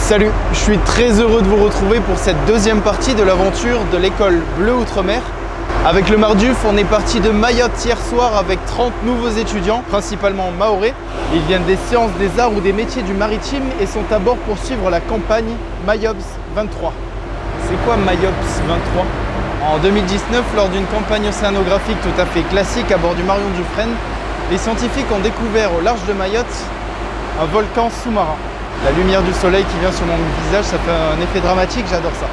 Salut, je suis très heureux de vous retrouver pour cette deuxième partie de l'aventure de l'école Bleu Outre-mer. Avec le Marduf, on est parti de Mayotte hier soir avec 30 nouveaux étudiants, principalement mahorais. Ils viennent des sciences, des arts ou des métiers du maritime et sont à bord pour suivre la campagne Mayobs 23. C'est quoi Mayobs 23? En 2019, lors d'une campagne océanographique tout à fait classique à bord du Marion Dufresne, les scientifiques ont découvert au large de Mayotte un volcan sous-marin. La lumière du soleil qui vient sur mon visage, ça fait un effet dramatique, j'adore ça.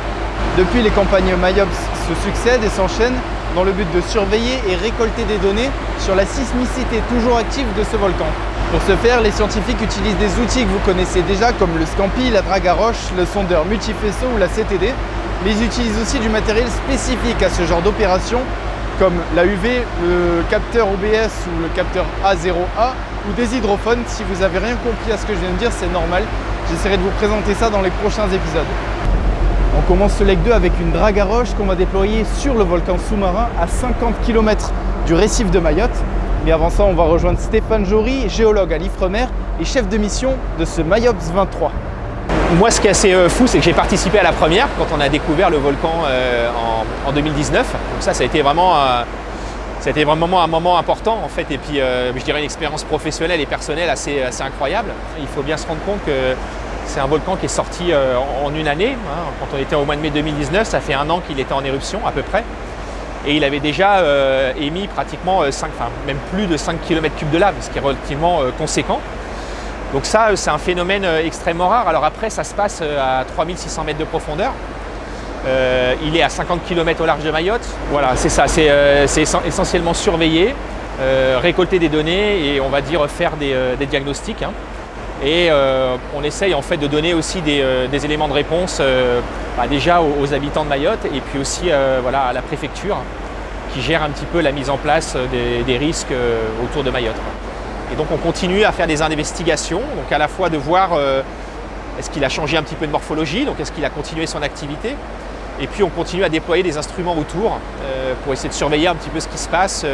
Depuis, les campagnes Mayobs se succèdent et s'enchaînent dans le but de surveiller et récolter des données sur la sismicité toujours active de ce volcan. Pour ce faire, les scientifiques utilisent des outils que vous connaissez déjà comme le Scampi, la drague à roche, le sondeur multifaisceau ou la CTD, mais ils utilisent aussi du matériel spécifique à ce genre d'opération comme la UV, le capteur OBS ou le capteur A0A ou des hydrophones. Si vous n'avez rien compris à ce que je viens de dire, c'est normal. J'essaierai de vous présenter ça dans les prochains épisodes. On commence ce leg 2 avec une drague à roche qu'on va déployer sur le volcan sous-marin à 50 km du récif de Mayotte. Mais avant ça, on va rejoindre Stéphane Jory, géologue à l'Ifremer et chef de mission de ce Mayobs 23. Moi, ce qui est assez fou, c'est que j'ai participé à la première quand on a découvert le volcan en 2019. Donc ça a été vraiment un moment important en fait, et puis je dirais une expérience professionnelle et personnelle assez incroyable. Il faut bien se rendre compte que c'est un volcan qui est sorti en une année. Quand on était au mois de mai 2019, ça fait un an qu'il était en éruption à peu près. Et il avait déjà émis pratiquement même plus de 5 km3 de lave, ce qui est relativement conséquent. Donc ça, c'est un phénomène extrêmement rare. Alors après, ça se passe à 3600 mètres de profondeur. Il est à 50 km au large de Mayotte. Voilà, c'est ça, c'est essentiellement surveiller, récolter des données et on va dire faire des diagnostics. Et on essaye en fait de donner aussi des éléments de réponse déjà aux habitants de Mayotte et puis aussi à la préfecture qui gère un petit peu la mise en place des risques autour de Mayotte. Et donc on continue à faire des investigations, donc à la fois de voir est-ce qu'il a changé un petit peu de morphologie, donc est-ce qu'il a continué son activité, et puis on continue à déployer des instruments autour pour essayer de surveiller un petit peu ce qui se passe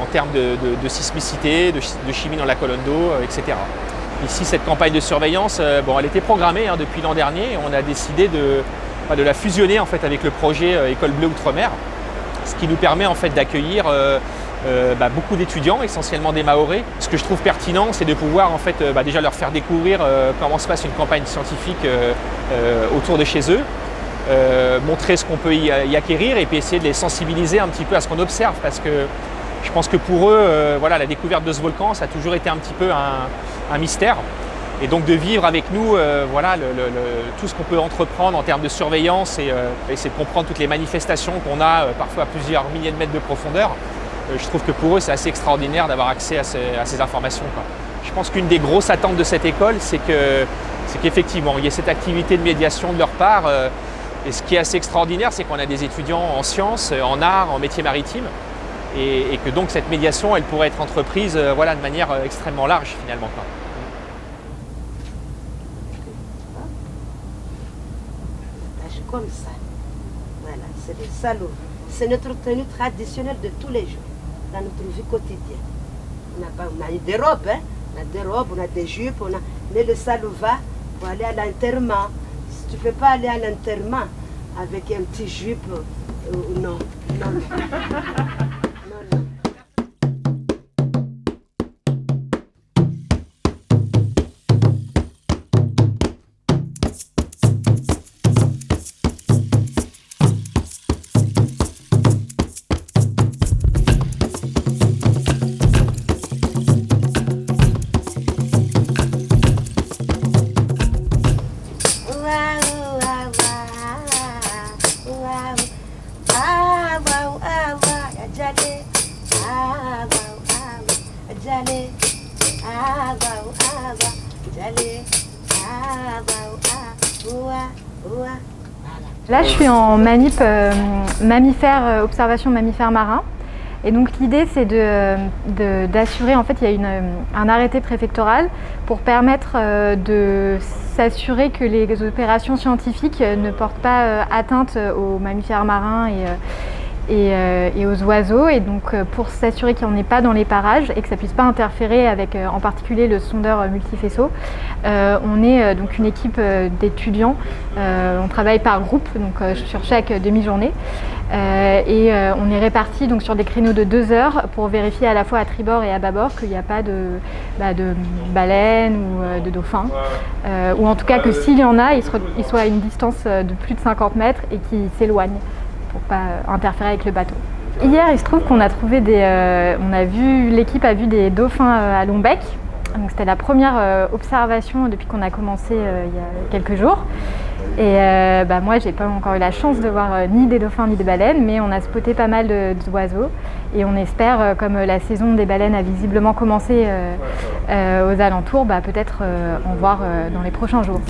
en termes de sismicité, de chimie dans la colonne d'eau, etc. Ici, cette campagne de surveillance, elle était programmée depuis l'an dernier et on a décidé de la fusionner en fait, avec le projet École Bleu Outre-mer, ce qui nous permet en fait, d'accueillir beaucoup d'étudiants, essentiellement des mahorais. Ce que je trouve pertinent, c'est de pouvoir en fait, déjà leur faire découvrir comment se passe une campagne scientifique autour de chez eux, montrer ce qu'on peut y acquérir et puis essayer de les sensibiliser un petit peu à ce qu'on observe parce que je pense que pour eux, la découverte de ce volcan, ça a toujours été un petit peu un mystère. Et donc de vivre avec nous tout ce qu'on peut entreprendre en termes de surveillance et essayer de comprendre toutes les manifestations qu'on a parfois à plusieurs milliers de mètres de profondeur. Je trouve que pour eux, c'est assez extraordinaire d'avoir accès à ces informations. Je pense qu'une des grosses attentes de cette école, c'est qu'effectivement, il y ait cette activité de médiation de leur part. Et ce qui est assez extraordinaire, c'est qu'on a des étudiants en sciences, en arts, en métiers maritimes. Et que donc cette médiation, elle pourrait être entreprise de manière extrêmement large finalement. Comme ça. Voilà, c'est le salon. C'est notre tenue traditionnelle de tous les jours, dans notre vie quotidienne. On a des robes, on a des robes, on a des jupes, mais le salouva pour aller à l'enterrement. Si tu ne peux pas aller à l'enterrement avec un petit jupe, non. Là, je suis en manip mammifère, observation mammifères marins. Et donc l'idée, c'est d'assurer, en fait, il y a un arrêté préfectoral pour permettre de s'assurer que les opérations scientifiques ne portent pas atteinte aux mammifères marins et aux oiseaux. Et donc pour s'assurer qu'il n'y en ait pas dans les parages et que ça ne puisse pas interférer avec en particulier le sondeur multifaisceau, on est donc une équipe d'étudiants. On travaille par groupe, donc sur chaque demi-journée. Et on est répartis donc sur des créneaux de 2 heures pour vérifier à la fois à tribord et à bâbord qu'il n'y a pas de baleines ou de dauphins, ou en tout cas que s'il y en a, ils soient à une distance de plus de 50 mètres et qu'ils s'éloignent pour pas interférer avec le bateau. Hier, il se trouve qu'on a trouvé l'équipe a vu des dauphins à Longbec. Donc c'était la première observation depuis qu'on a commencé il y a quelques jours. Et moi, j'ai pas encore eu la chance de voir ni des dauphins ni des baleines, mais on a spoté pas mal d'oiseaux. Et on espère, comme la saison des baleines a visiblement commencé aux alentours, peut-être en voir dans les prochains jours.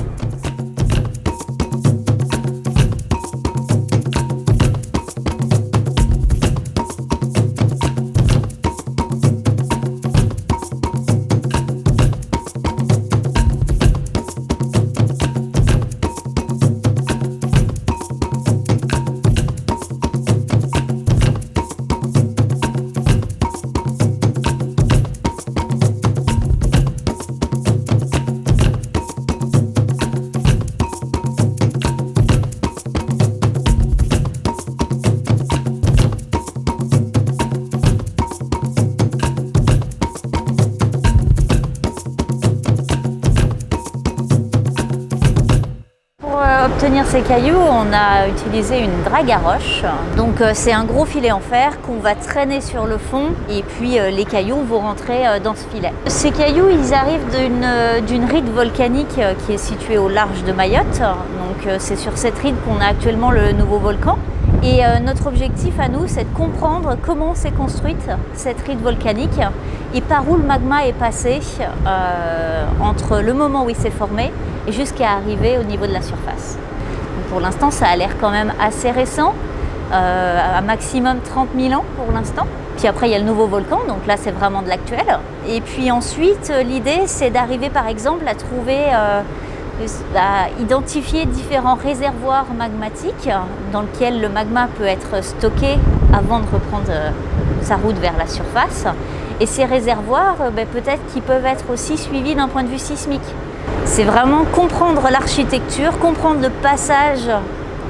Pour obtenir ces cailloux, on a utilisé une drague à roche. Donc c'est un gros filet en fer qu'on va traîner sur le fond et puis les cailloux vont rentrer dans ce filet. Ces cailloux, ils arrivent d'une ride volcanique qui est située au large de Mayotte. Donc c'est sur cette ride qu'on a actuellement le nouveau volcan. Et notre objectif à nous, c'est de comprendre comment s'est construite cette ride volcanique et par où le magma est passé entre le moment où il s'est formé et jusqu'à arriver au niveau de la surface. Donc pour l'instant, ça a l'air quand même assez récent, à maximum 30 000 ans pour l'instant. Puis après, il y a le nouveau volcan, donc là, c'est vraiment de l'actuel. Et puis ensuite, l'idée, c'est d'arriver par exemple à trouver à identifier différents réservoirs magmatiques dans lesquels le magma peut être stocké avant de reprendre sa route vers la surface. Et ces réservoirs, peut-être qu'ils peuvent être aussi suivis d'un point de vue sismique. C'est vraiment comprendre l'architecture, comprendre le passage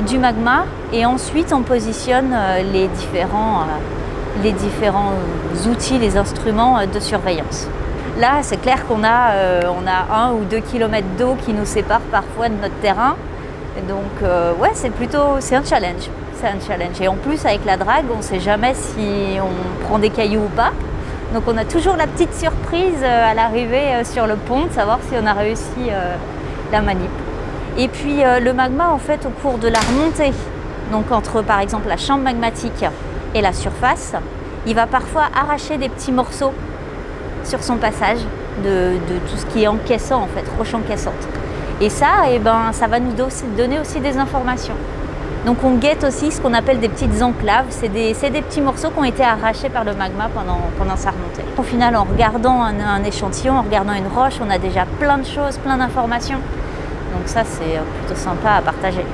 du magma et ensuite on positionne les différents outils, les instruments de surveillance. Là, c'est clair qu'on a 1 ou 2 km d'eau qui nous séparent parfois de notre terrain. Et donc, c'est un challenge. C'est un challenge. Et en plus, avec la drague, on ne sait jamais si on prend des cailloux ou pas. Donc, on a toujours la petite surprise à l'arrivée sur le pont de savoir si on a réussi la manip. Et puis, le magma, en fait, au cours de la remontée, donc entre, par exemple, la chambre magmatique et la surface, il va parfois arracher des petits morceaux sur son passage de tout ce qui est encaissant en fait, roche encaissante. Et ça, ça va nous donner aussi des informations. Donc on guette aussi ce qu'on appelle des petites enclaves, c'est des petits morceaux qui ont été arrachés par le magma pendant sa remontée. Au final, en regardant un échantillon, en regardant une roche, on a déjà plein de choses, plein d'informations. Donc ça, c'est plutôt sympa à partager.